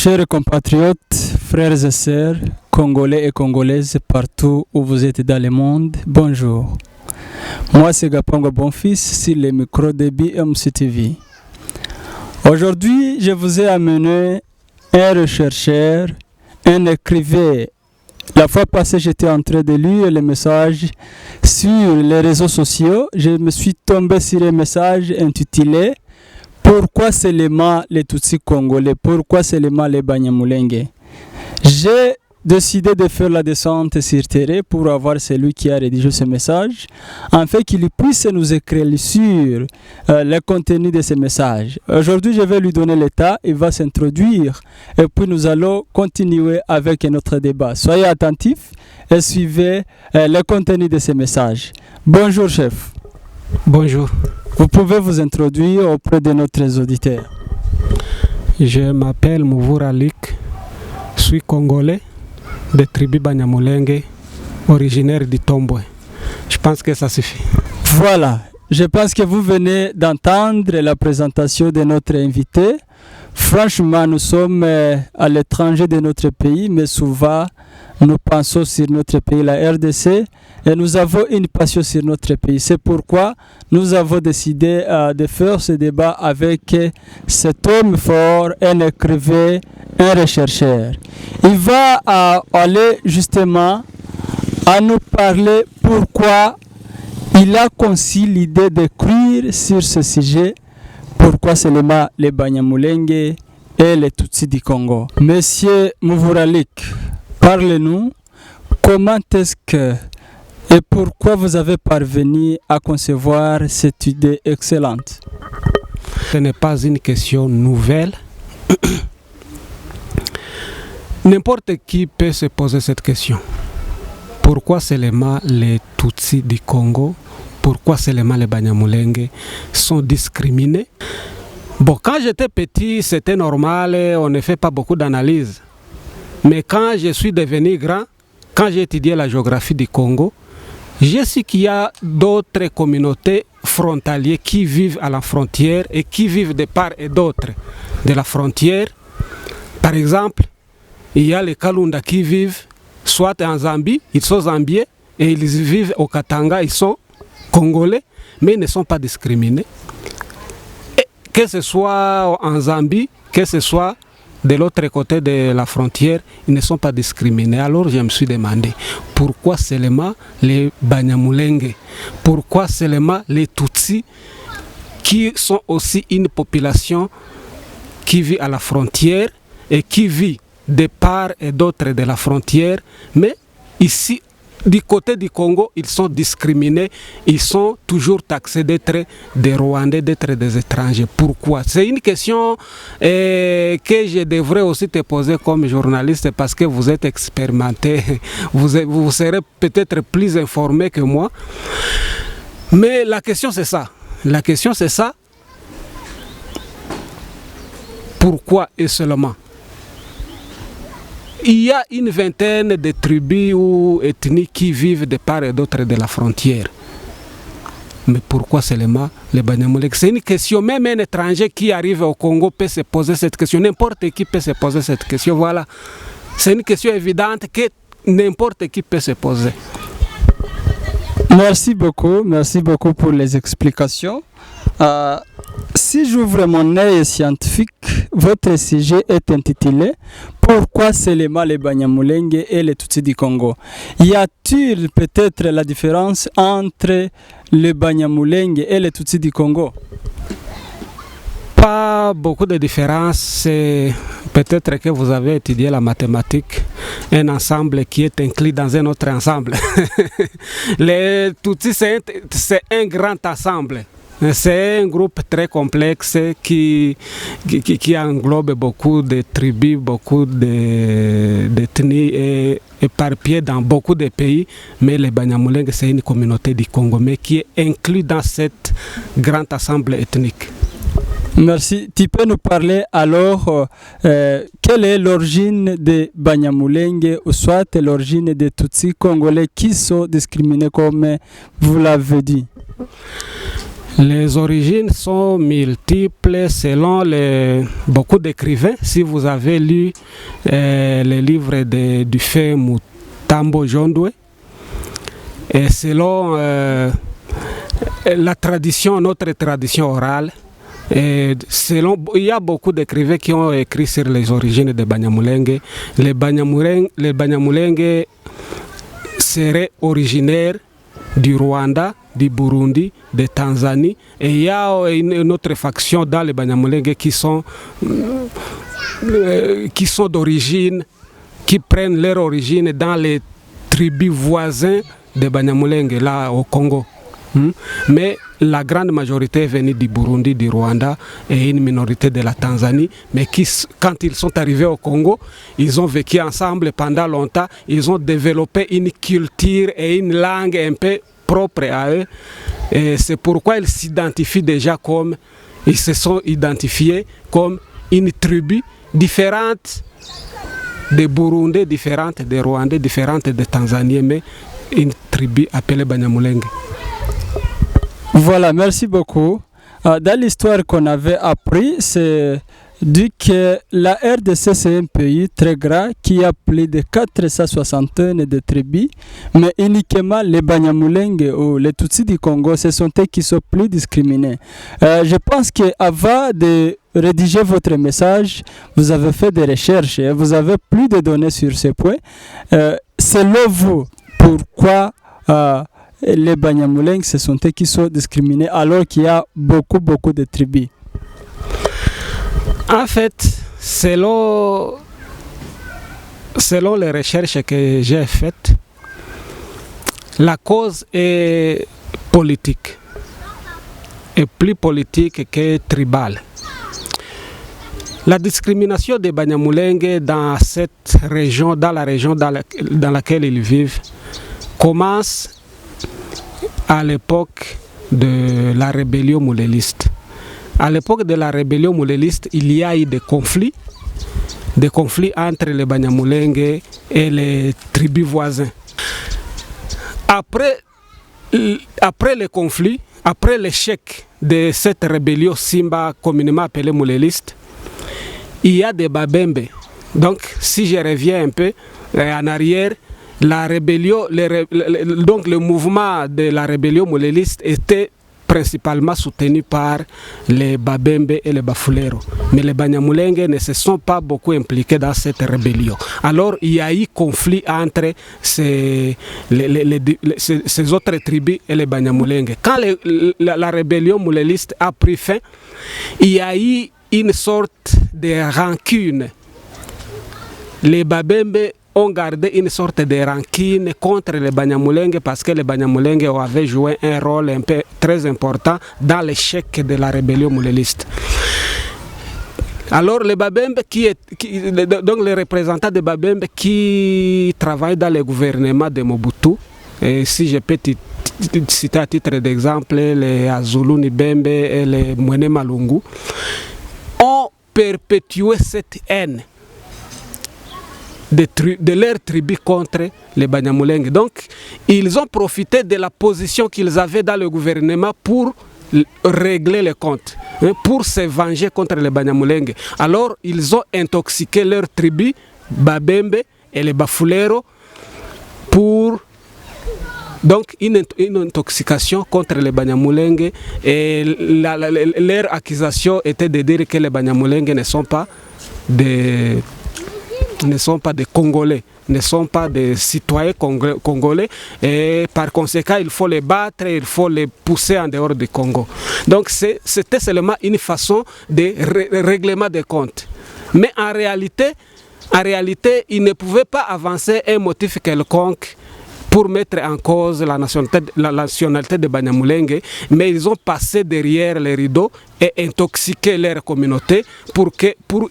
Chers compatriotes, frères et sœurs, congolais et congolaises partout où vous êtes dans le monde, bonjour. Moi c'est Gapango Bonfils sur les micros de BMCTV. Aujourd'hui, je vous ai amené un rechercheur, un écrivain. La fois passée, j'étais en train de lire les messages sur les réseaux sociaux. Je me suis tombé sur un message intitulé « Pourquoi seulement les Tutsis congolais? Pourquoi seulement les Banyamulenge ?» J'ai décidé de faire la descente sur terrain pour avoir celui qui a rédigé ce message, afin qu'il puisse nous écrire sur le contenu de ce message. Aujourd'hui, je vais lui donner l'état, il va s'introduire et puis nous allons continuer avec notre débat. Soyez attentifs et suivez le contenu de ce message. Bonjour chef. Bonjour. Vous pouvez vous introduire auprès de notre auditeurs. Je m'appelle Mouvoura Lik, je suis congolais de tribu Banyamulenge, originaire d'Itombwe. Je pense que ça suffit. Voilà, je pense que vous venez d'entendre la présentation de notre invité. Franchement, nous sommes à l'étranger de notre pays, mais souvent nous pensons sur notre pays, la RDC, et nous avons une passion sur notre pays. C'est pourquoi nous avons décidé de faire ce débat avec cet homme fort, un écrivain, un rechercheur. Il va aller justement à nous parler pourquoi il a conçu l'idée d'écrire sur ce sujet, pourquoi seulement les Banyamulenge et les Tutsis du Congo. Monsieur Mouvoura Lik, parlez-nous, comment est-ce que et pourquoi vous avez parvenu à concevoir cette idée excellente? Ce n'est pas une question nouvelle. N'importe qui peut se poser cette question. Pourquoi seulement les Tutsis du Congo, pourquoi seulement les Banyamulenge sont discriminés? Bon, quand j'étais petit, c'était normal, on ne fait pas beaucoup d'analyses. Mais quand je suis devenu grand, quand j'ai étudié la géographie du Congo, j'ai su qu'il y a d'autres communautés frontalières qui vivent à la frontière et qui vivent de part et d'autre de la frontière. Par exemple, il y a les Kalunda qui vivent soit en Zambie, ils sont zambiens, et ils vivent au Katanga, ils sont congolais, mais ils ne sont pas discriminés. Et que ce soit en Zambie, que ce soit de l'autre côté de la frontière, ils ne sont pas discriminés. Alors je me suis demandé, pourquoi seulement les Banyamulenge? Pourquoi seulement les Tutsis, qui sont aussi une population qui vit à la frontière et qui vit de part et d'autre de la frontière, mais ici, du côté du Congo, ils sont discriminés, ils sont toujours taxés d'être des Rwandais, d'être des étrangers. Pourquoi? C'est une question que je devrais aussi te poser comme journaliste parce que vous êtes expérimenté, vous serez peut-être plus informé que moi. Mais la question c'est ça. La question c'est ça. Pourquoi et seulement? Il y a une vingtaine de tribus ou ethnies qui vivent de part et d'autre de la frontière. Mais pourquoi seulement les Banyamulenge? C'est une question, même un étranger qui arrive au Congo peut se poser cette question. N'importe qui peut se poser cette question. Voilà. C'est une question évidente que n'importe qui peut se poser. Merci beaucoup pour les explications. Si j'ouvre mon œil scientifique, votre sujet est intitulé « Pourquoi seulement les Banyamulenge et les Tutsis du Congo ?» Y a-t-il peut-être la différence entre les Banyamulenge et les Tutsis du Congo? Pas beaucoup de différence. Peut-être que vous avez étudié la mathématique, un ensemble qui est inclus dans un autre ensemble. Les Tutsis, c'est un grand ensemble. C'est un groupe très complexe qui englobe beaucoup de tribus, beaucoup d'ethnies et éparpillées dans beaucoup de pays. Mais les Banyamulenge, c'est une communauté du Congo, mais qui est inclue dans cette grande ensemble ethnique. Merci. Tu peux nous parler alors quelle est l'origine des Banyamulenge ou soit l'origine des Tutsis congolais qui sont discriminés comme vous l'avez dit? Les origines sont multiples selon beaucoup d'écrivains. Si vous avez lu les livres du fait Mutambo Jondwe, et selon la tradition, notre tradition orale, il y a beaucoup d'écrivains qui ont écrit sur les origines de Banyamulenge. Les Banyamulenge seraient originaires du Rwanda, du Burundi, de Tanzanie, et il y a une autre faction dans les Banyamulenge qui sont d'origine, qui prennent leur origine dans les tribus voisines de Banyamulenge, là au Congo. Mais la grande majorité est venue du Burundi, du Rwanda et une minorité de la Tanzanie, mais quand ils sont arrivés au Congo, ils ont vécu ensemble pendant longtemps, ils ont développé une culture et une langue un peu propre à eux, et c'est pourquoi ils se sont identifiés comme une tribu différente des Burundais, différente des Rwandais, différente des Tanzaniens, mais une tribu appelée Banyamulenge. Voilà, merci beaucoup. Dans l'histoire qu'on avait appris, c'est dit que la RDC c'est un pays très grand qui a plus de 460 tonnes de tribus, mais uniquement les Banyamulenge ou les Tutsis du Congo, ce sont eux qui sont plus discriminés. Je pense qu'avant de rédiger votre message, vous avez fait des recherches et vous avez plus de données sur ce point. Selon vous, pourquoi les Banyamulenge, ce sont eux qui sont discriminés alors qu'il y a beaucoup de tribus? En fait, selon les recherches que j'ai faites, la cause est politique, et plus politique que tribale. La discrimination des Banyamulenge dans cette région, dans laquelle ils vivent, commence à l'époque de la rébellion mouléliste. À l'époque de la rébellion mouléliste, il y a eu des conflits entre les Banyamulenge et les tribus voisines. Après les conflits, après l'échec de cette rébellion Simba, communément appelée mouléliste, il y a des Babembe. Donc, si je reviens un peu en arrière, la rébellion, donc le mouvement de la rébellion mouléliste était principalement soutenu par les Babembe et les Bafulero. Mais les Banyamulenge ne se sont pas beaucoup impliqués dans cette rébellion. Alors il y a eu conflit entre ces autres tribus et les Banyamulenge. Quand la rébellion mouléliste a pris fin, il y a eu une sorte de rancune. Les Babembe ont gardé une sorte de rancune contre les Banyamulenge parce que les Banyamulenge avaient joué un rôle très important dans l'échec de la rébellion mouléliste. Alors les Babembe, donc les représentants des Babembe qui travaillent dans le gouvernement de Mobutu, et si je peux citer à titre d'exemple les Azulu Nibembe et les Mwene Malungu, ont perpétué cette haine de leur tribu contre les Banyamulenge. Donc, ils ont profité de la position qu'ils avaient dans le gouvernement pour régler les comptes, pour se venger contre les Banyamulenge. Alors, ils ont intoxiqué leur tribu, Babembe et les Bafulero, pour donc une intoxication contre les Banyamulenge. Et leur accusation était de dire que les Banyamulenge ne sont pas des Congolais, ne sont pas des citoyens congolais, et par conséquent il faut les battre, il faut les pousser en dehors du Congo. Donc c'était seulement une façon de règlement des comptes. Mais en réalité, ils ne pouvaient pas avancer un motif quelconque pour mettre en cause la nationalité de Banyamulenge, mais ils ont passé derrière les rideaux et intoxiqué leur communauté pour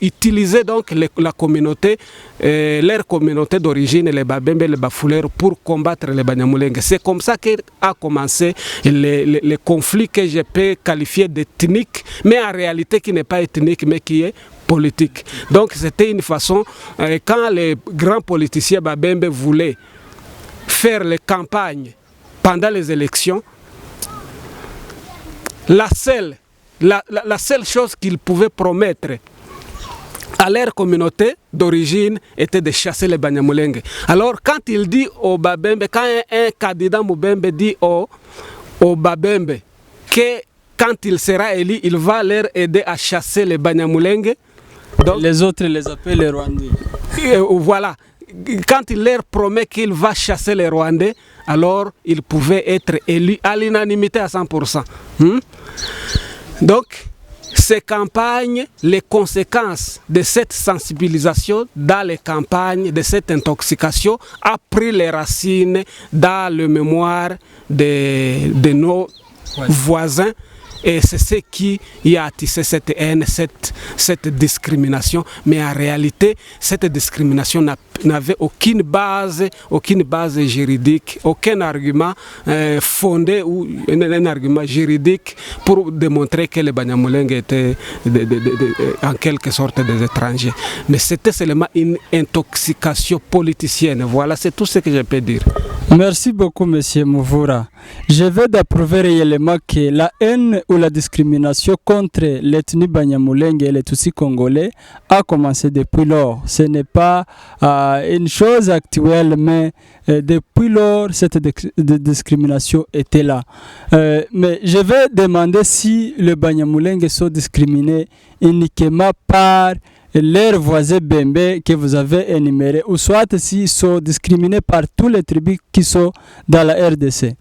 utiliser donc la communauté, leur communauté d'origine, les Babembe et les Bafulero, pour combattre les Banyamulenge. C'est comme ça qu'a commencé le conflit que je peux qualifier d'ethnique, mais en réalité qui n'est pas ethnique, mais qui est politique. Donc c'était une façon, quand les grands politiciens Babembe voulaient faire les campagnes pendant les élections, la seule chose qu'ils pouvaient promettre à leur communauté d'origine était de chasser les Banyamulenge. Alors quand il dit au Babembe, quand un candidat Mubembe dit au Babembe que quand il sera élu, il va leur aider à chasser les Banyamulenge. Donc, les autres les appellent les Rwandais. Voilà. Quand il leur promet qu'il va chasser les Rwandais, alors ils pouvaient être élus à l'unanimité à 100%. Donc, ces campagnes, les conséquences de cette sensibilisation dans les campagnes, de cette intoxication, a pris les racines dans le mémoire de nos voisins. Et c'est ce qui a tissé cette haine, cette discrimination. Mais en réalité, cette discrimination n'avait aucune base juridique, aucun argument fondé ou un argument juridique pour démontrer que les Banyamulenge étaient en quelque sorte des étrangers. Mais c'était seulement une intoxication politicienne. Voilà, c'est tout ce que je peux dire. Merci beaucoup, M. Muvura. Je vais d'approuver réellement que la haine ou la discrimination contre l'ethnie Banyamulenge et les Tutsis congolais a commencé depuis lors. Ce n'est pas une chose actuelle, mais depuis lors, cette discrimination était là. Mais je vais demander si les Banyamulenge sont discriminés uniquement par leurs voisins Bembe que vous avez énumérés, ou soit s'ils sont discriminés par tous les tribus qui sont dans la RDC.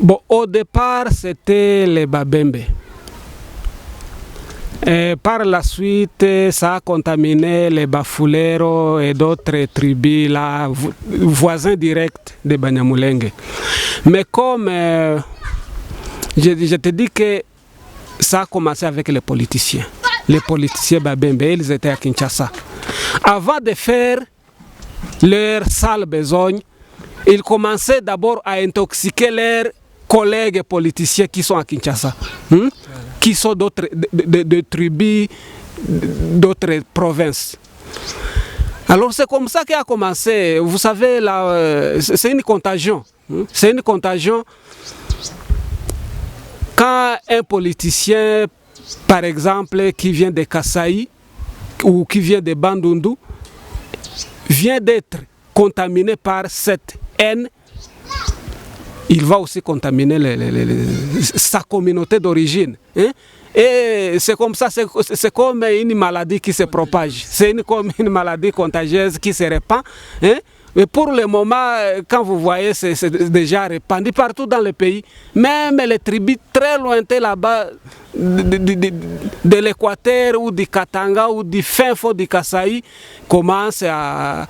Bon, au départ, c'était les Babembe. Et par la suite, ça a contaminé les Bafulero et d'autres tribus là, voisins directs de Banyamulenge. Mais comme je te dis que ça a commencé avec les politiciens. Les politiciens Babembe, ils étaient à Kinshasa. Avant de faire leur sale besogne, ils commençaient d'abord à intoxiquer leurs collègues politiciens qui sont à Kinshasa, qui sont d'autres tribus, d'autres provinces. Alors c'est comme ça qu'a commencé, vous savez, c'est une contagion. C'est une contagion. Quand un politicien, par exemple, qui vient de Kasaï ou qui vient de Bandundu, vient d'être contaminé par cette haine, il va aussi contaminer sa communauté d'origine. Et c'est comme ça, c'est comme une maladie qui se propage. C'est comme une maladie contagieuse qui se répand. Mais pour le moment, quand vous voyez, c'est déjà répandu partout dans le pays. Même les tribus très lointaines là-bas, de l'Équateur ou du Katanga ou du fin fond du Kasaï, commencent à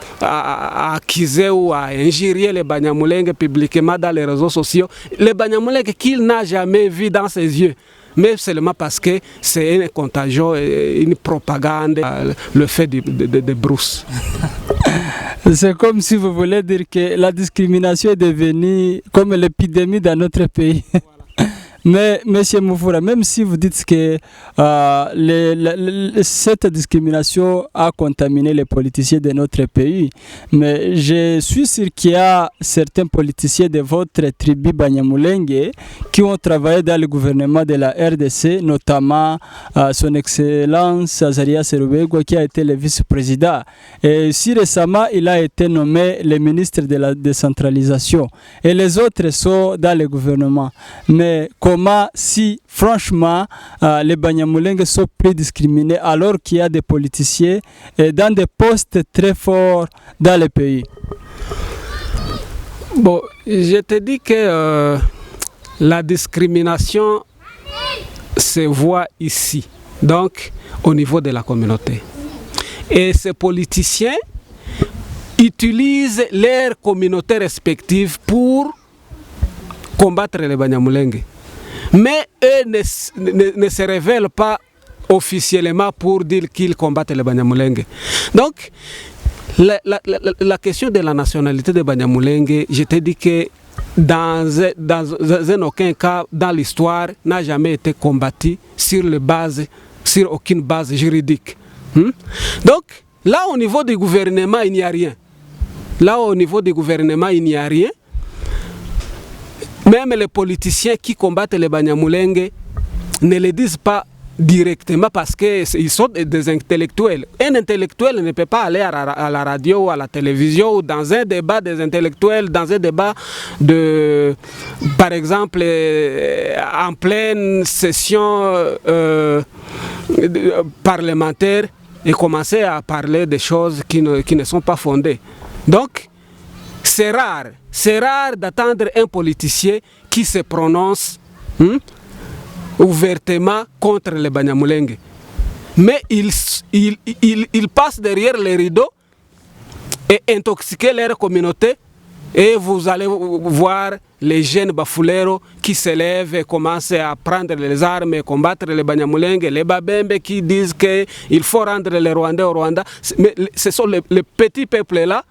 accuser ou à injurier les Banyamulenge publiquement dans les réseaux sociaux. Les Banyamulenge qu'il n'a jamais vu dans ses yeux. Mais seulement parce que c'est une contagion, une propagande, le fait de brousse. C'est comme si vous voulez dire que la discrimination est devenue comme l'épidémie dans notre pays. Voilà. Mais M. Muvura, même si vous dites que cette discrimination a contaminé les politiciens de notre pays, mais je suis sûr qu'il y a certains politiciens de votre tribu Banyamulenge qui ont travaillé dans le gouvernement de la RDC, notamment son Excellence Azaria Serubegwa qui a été le vice-président. Et si récemment, il a été nommé le ministre de la décentralisation. Et les autres sont dans le gouvernement. Mais comment, si franchement les Banyamulenge sont plus discriminés alors qu'il y a des politiciens dans des postes très forts dans le pays? Bon, je te dis que la discrimination se voit ici, donc au niveau de la communauté. Et ces politiciens utilisent leurs communautés respectives pour combattre les Banyamulenge. Mais eux ne se révèlent pas officiellement pour dire qu'ils combattent les Banyamulenge. Donc, la question de la nationalité des Banyamulenge, je te dis que dans aucun cas dans l'histoire n'a jamais été combattu sur aucune base juridique. Donc, là au niveau du gouvernement, il n'y a rien. Là au niveau du gouvernement, il n'y a rien. même les politiciens qui combattent les Banyamulenge ne le disent pas directement parce qu'ils sont des intellectuels. Un intellectuel ne peut pas aller à la radio ou à la télévision ou dans un débat des intellectuels, dans un débat de, par exemple, en pleine session parlementaire et commencer à parler des choses qui ne sont pas fondées. Donc, c'est rare d'attendre un politicien qui se prononce ouvertement contre les Banyamulenge. Mais il passe derrière les rideaux et intoxiquer leur communauté. Et vous allez voir les jeunes Bafulero qui se lèvent et commencent à prendre les armes et combattre les Banyamulenge, les Babembe qui disent qu'il faut rendre les Rwandais au Rwanda. Mais ce sont les petits peuples-là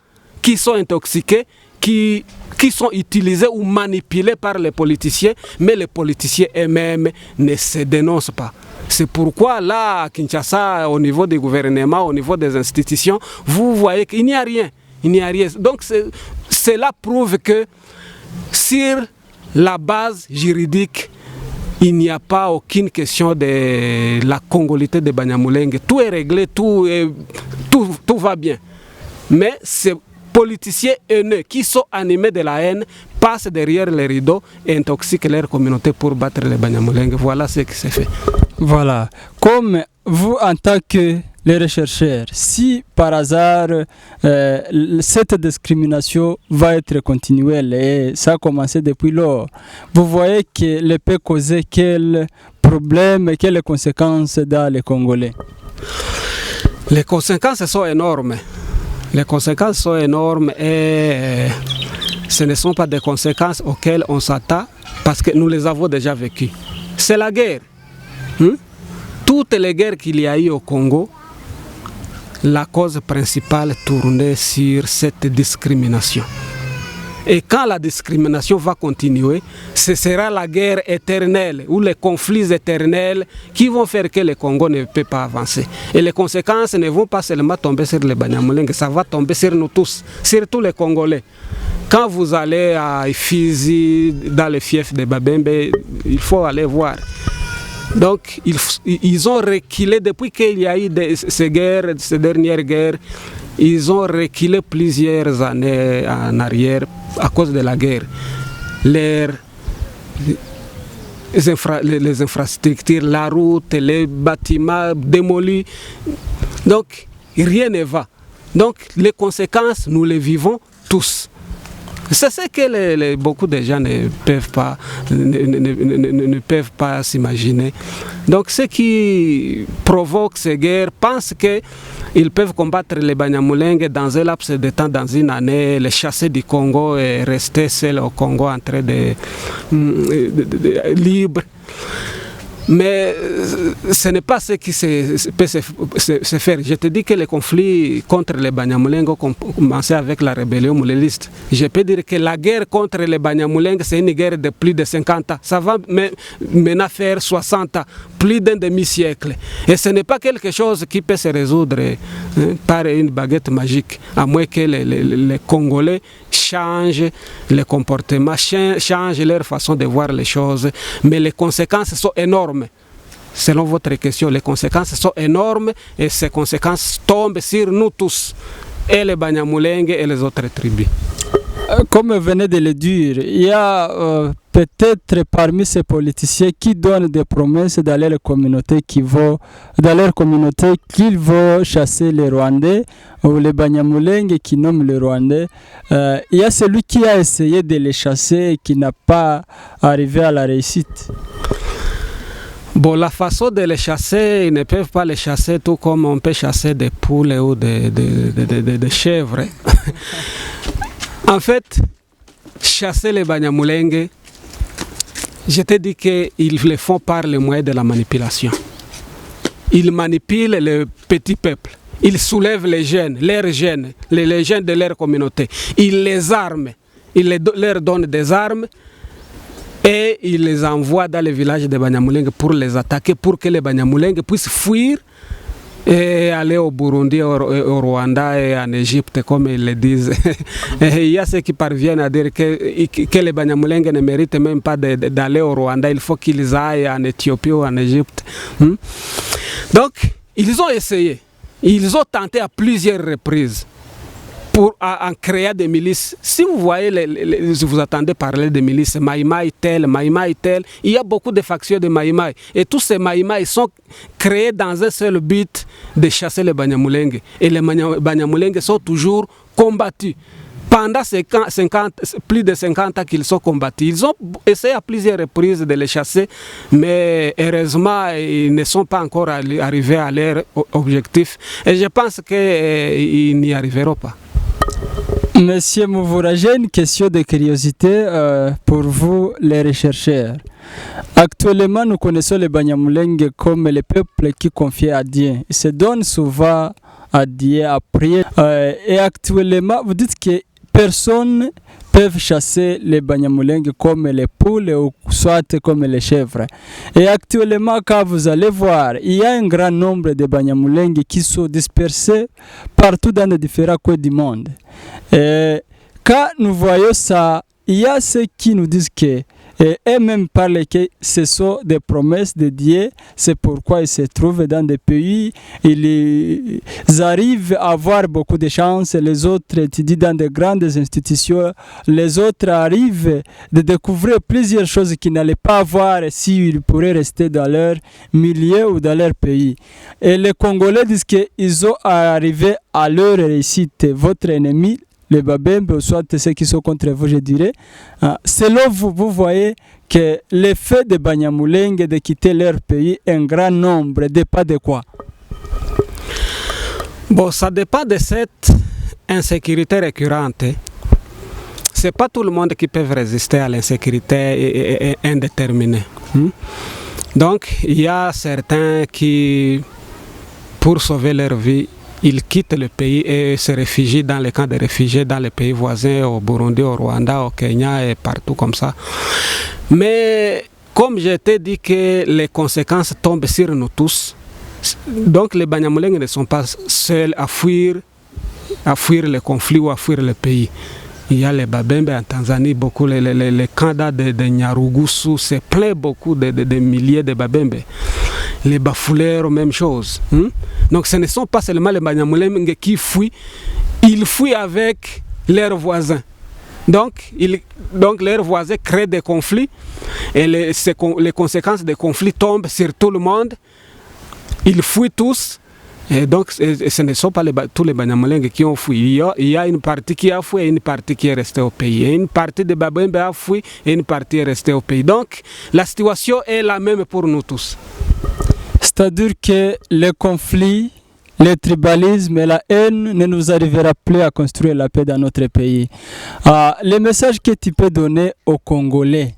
qui sont intoxiqués, qui sont utilisés ou manipulés par les politiciens, mais les politiciens eux-mêmes ne se dénoncent pas. C'est pourquoi là, à Kinshasa, au niveau du gouvernement, au niveau des institutions, vous voyez qu'il n'y a rien. Il n'y a rien. Donc cela prouve que sur la base juridique, il n'y a pas aucune question de la congolité de Banyamulenge. Tout est réglé, tout va bien. Mais c'est politiciens haineux qui sont animés de la haine passent derrière les rideaux et intoxiquent leur communauté pour battre les Banyamulenge. Voilà ce qui s'est fait. Voilà. Comme vous, en tant que les chercheurs, si par hasard cette discrimination va être continuelle et ça a commencé depuis lors, vous voyez qu'elle peut causer quels problèmes, quelles conséquences dans les Congolais? Les conséquences sont énormes. Les conséquences sont énormes et ce ne sont pas des conséquences auxquelles on s'attend parce que nous les avons déjà vécues. C'est la guerre. Toutes les guerres qu'il y a eu au Congo, la cause principale tournait sur cette discrimination. Et quand la discrimination va continuer, ce sera la guerre éternelle ou les conflits éternels qui vont faire que le Congo ne peut pas avancer. Et les conséquences ne vont pas seulement tomber sur les Banyamulenge, ça va tomber sur nous tous, surtout les Congolais. Quand vous allez à Ifizi, dans le fief de Babembe, il faut aller voir. Donc, ils ont reculé depuis qu'il y a eu ces guerres, ces dernières guerres. Ils ont reculé plusieurs années en arrière à cause de la guerre. Les infrastructures, la route, les bâtiments démolis. Donc, rien ne va. Donc, les conséquences, nous les vivons tous. C'est ce que beaucoup de gens ne peuvent pas s'imaginer. Donc ceux qui provoquent ces guerres pensent qu'ils peuvent combattre les Banyamulenge dans un laps de temps, dans une année, les chasser du Congo et rester seuls au Congo en train de libre. Mais ce n'est pas ce qui peut se faire. Je te dis que les conflits contre les Banyamulenge ont commencé avec la rébellion mouléliste. Je peux dire que la guerre contre les Banyamulenge, c'est une guerre de plus de 50 ans. Ça va maintenant faire 60 ans, plus d'un demi-siècle. Et ce n'est pas quelque chose qui peut se résoudre par une baguette magique, à moins que les Congolais changent les comportements, changent leur façon de voir les choses. Mais les conséquences sont énormes. Selon votre question, les conséquences sont énormes et ces conséquences tombent sur nous tous, et les Banyamulenge et les autres tribus. Comme vous venez de le dire, il y a peut-être parmi ces politiciens qui donnent des promesses dans leur communauté qu'ils vont chasser les Rwandais ou les Banyamulenge qui nomment les Rwandais. Il y a celui qui a essayé de les chasser et qui n'a pas arrivé à la réussite. Bon, la façon de les chasser, ils ne peuvent pas les chasser tout comme on peut chasser des poules ou des chèvres. En fait, chasser les Banyamulenge, je te dis qu'ils le font par le moyen de la manipulation. Ils manipulent le petit peuple. Ils soulèvent les jeunes, les jeunes de leur communauté. Ils les arment. Ils leur donnent des armes et ils les envoient dans les villages de Banyamulenge pour les attaquer, pour que les Banyamulenge puissent fuir et aller au Burundi, au Rwanda et en Égypte, comme ils le disent. Et il y a ceux qui parviennent à dire que les Banyamulenge ne méritent même pas d'aller au Rwanda, il faut qu'ils aillent en Éthiopie ou en Égypte. Donc, ils ont essayé, ils ont tenté à plusieurs reprises pour en créer des milices. Si vous voyez, vous attendez parler de milices, Maïmaï tel, il y a beaucoup de factions de Maïmaï. Et tous ces Maïmaï sont créés dans un seul but de chasser les Banyamulenge. Et les Banyamulenge sont toujours combattus. Pendant plus de 50 ans qu'ils sont combattus, ils ont essayé à plusieurs reprises de les chasser, mais heureusement, ils ne sont pas encore arrivés à leur objectif. Et je pense qu'ils n'y arriveront pas. Monsieur Mouvoura, j'ai une question de curiosité pour vous, les chercheurs. Actuellement, nous connaissons les Banyamulenge comme le peuple qui confie à Dieu. Ils se donnent souvent à Dieu à prier. Et actuellement, vous dites que personne ne peut chasser les Banyamulenge comme les poules ou soit comme les chèvres. Et actuellement, quand vous allez voir, il y a un grand nombre de Banyamulenge qui sont dispersés partout dans les différents coins du monde. Et quand nous voyons ça, il y a ceux qui nous disent que et même parlent que ce sont des promesses de Dieu, c'est pourquoi ils se trouvent dans des pays, ils arrivent à avoir beaucoup de chance, les autres étudient dans de grandes institutions, les autres arrivent de découvrir plusieurs choses qu'ils n'allaient pas avoir s'ils pourraient rester dans leur milieu ou dans leur pays. Et les Congolais disent qu'ils ont arrivé à leur réussite. Votre ennemi, les Babembe, ou soit ceux qui sont contre vous, je dirais. Selon vous, vous voyez que l'effet de Banyamulenge de quitter leur pays, un grand nombre, dépend de quoi? Bon, ça dépend de cette insécurité récurrente. Ce n'est pas tout le monde qui peut résister à l'insécurité indéterminée. Donc, il y a certains qui, pour sauver leur vie, ils quittent le pays et se réfugient dans les camps de réfugiés, dans les pays voisins, au Burundi, au Rwanda, au Kenya et partout comme ça. Mais comme je t'ai dit que les conséquences tombent sur nous tous, donc les Banyamulenge ne sont pas seuls à fuir les conflits ou à fuir le pays. Il y a les Babembe en Tanzanie, beaucoup, les camps de Nyarugusu, c'est plein beaucoup de milliers de Babembe. Les Bafulero, même chose. Donc ce ne sont pas seulement les Banyamulenge qui fuient, ils fuient avec leurs voisins. Donc leurs voisins créent des conflits et les conséquences des conflits tombent sur tout le monde. Ils fuient tous. Et donc ce ne sont pas tous les Banyamulenge qui ont fui. Il y a une partie qui a fui et une partie qui est restée au pays. Et une partie de Babembe a fui et une partie est restée au pays. Donc la situation est la même pour nous tous. C'est-à-dire que les conflits, le tribalisme et la haine ne nous arrivera plus à construire la paix dans notre pays. Le message que tu peux donner aux Congolais,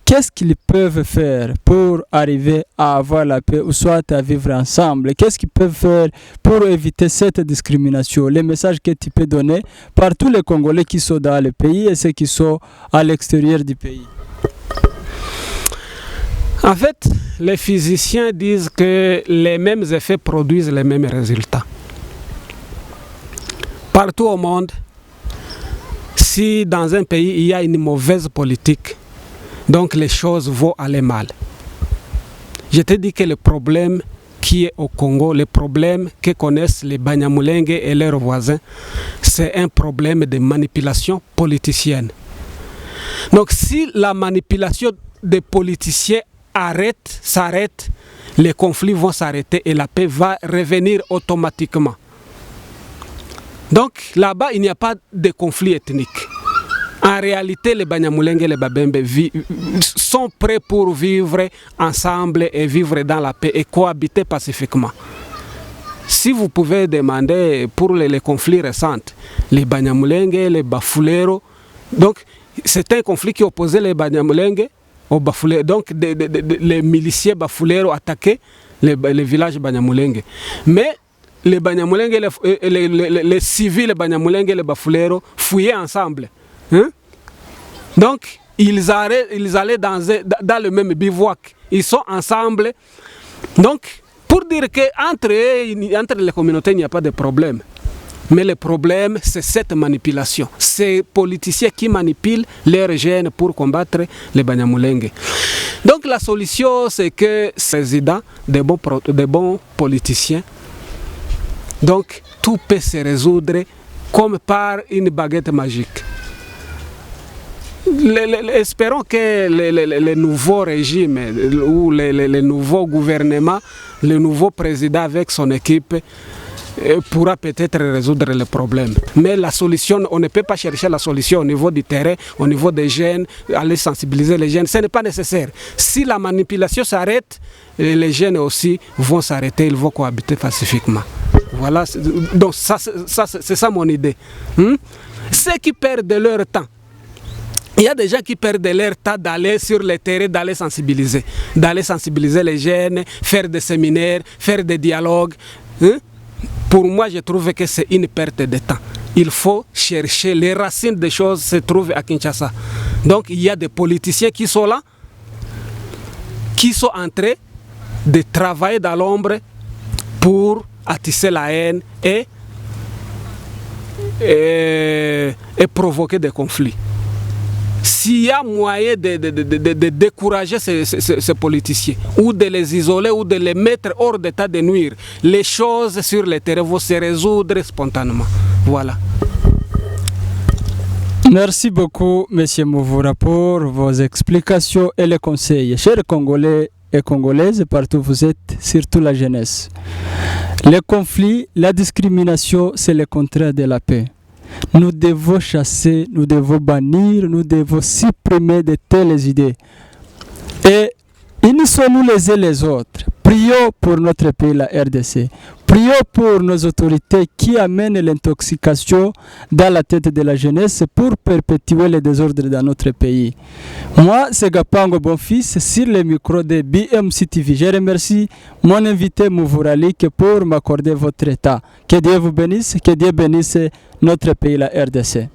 qu'est-ce qu'ils peuvent faire pour arriver à avoir la paix ou soit à vivre ensemble? Qu'est-ce qu'ils peuvent faire pour éviter cette discrimination? Les messages que tu peux donner par tous les Congolais qui sont dans le pays et ceux qui sont à l'extérieur du pays. En fait, les physiciens disent que les mêmes effets produisent les mêmes résultats. Partout au monde, si dans un pays il y a une mauvaise politique, donc les choses vont aller mal. Je te dis que le problème qui est au Congo, le problème que connaissent les Banyamulenge et leurs voisins, c'est un problème de manipulation politicienne. Donc si la manipulation des politiciens s'arrête, les conflits vont s'arrêter et la paix va revenir automatiquement. Donc là-bas, il n'y a pas de conflit ethnique. En réalité, les Banyamulenge et les Babembe sont prêts pour vivre ensemble et vivre dans la paix et cohabiter pacifiquement. Si vous pouvez demander pour les conflits récents, les Banyamulenge, les Bafulero, donc c'est un conflit qui opposait les Banyamulenge au Bafulero. Donc les miliciens Bafulero attaquaient les villages Banyamulenge. Mais les Banyamulenge, les civils Banyamulenge et les Bafulero fouillaient ensemble. Donc ils allaient dans le même bivouac. Ils sont ensemble. Donc Pour dire qu'entre les communautés, il n'y a pas de problème. Mais le problème, c'est cette manipulation. Ces politiciens qui manipulent leurs jeunes pour combattre les Banyamulenge. Donc la solution, c'est que ces présidents, des bons politiciens, donc tout peut se résoudre comme par une baguette magique. Espérons que le nouveau régime ou le nouveau gouvernement, le nouveau président avec son équipe pourra peut-être résoudre le problème. Mais la solution, on ne peut pas chercher la solution au niveau du terrain, au niveau des jeunes, aller sensibiliser les jeunes. Ce n'est pas nécessaire. Si la manipulation s'arrête, les jeunes aussi vont s'arrêter, ils vont cohabiter pacifiquement. Voilà, donc c'est ça mon idée. Ceux qui perdent leur temps, il y a des gens qui perdent leur temps d'aller sur le terrain, d'aller sensibiliser les jeunes, faire des séminaires, faire des dialogues. Pour moi, je trouve que c'est une perte de temps. Il faut chercher les racines des choses, se trouvent à Kinshasa. Donc il y a des politiciens qui sont là, qui sont en train de travailler dans l'ombre pour attiser la haine et provoquer des conflits. S'il y a moyen de décourager ces politiciens, ou de les isoler, ou de les mettre hors d'état de nuire, les choses sur le terrain vont se résoudre spontanément. Voilà. Merci beaucoup, M. Mouvoura, pour vos explications et les conseils. Chers Congolais et Congolaises, partout où vous êtes, surtout la jeunesse. Les conflits, la discrimination, c'est le contraire de la paix. Nous devons chasser, nous devons bannir, nous devons supprimer de telles idées. Et unissons-nous les uns les autres. Prions pour notre pays, la RDC. Prions pour nos autorités qui amènent l'intoxication dans la tête de la jeunesse pour perpétuer les désordres dans notre pays. Moi, c'est Gapango Bonfils sur le micro de BMC TV. Je remercie mon invité Mouvouralik pour m'accorder votre état. Que Dieu vous bénisse, que Dieu bénisse notre pays, la RDC.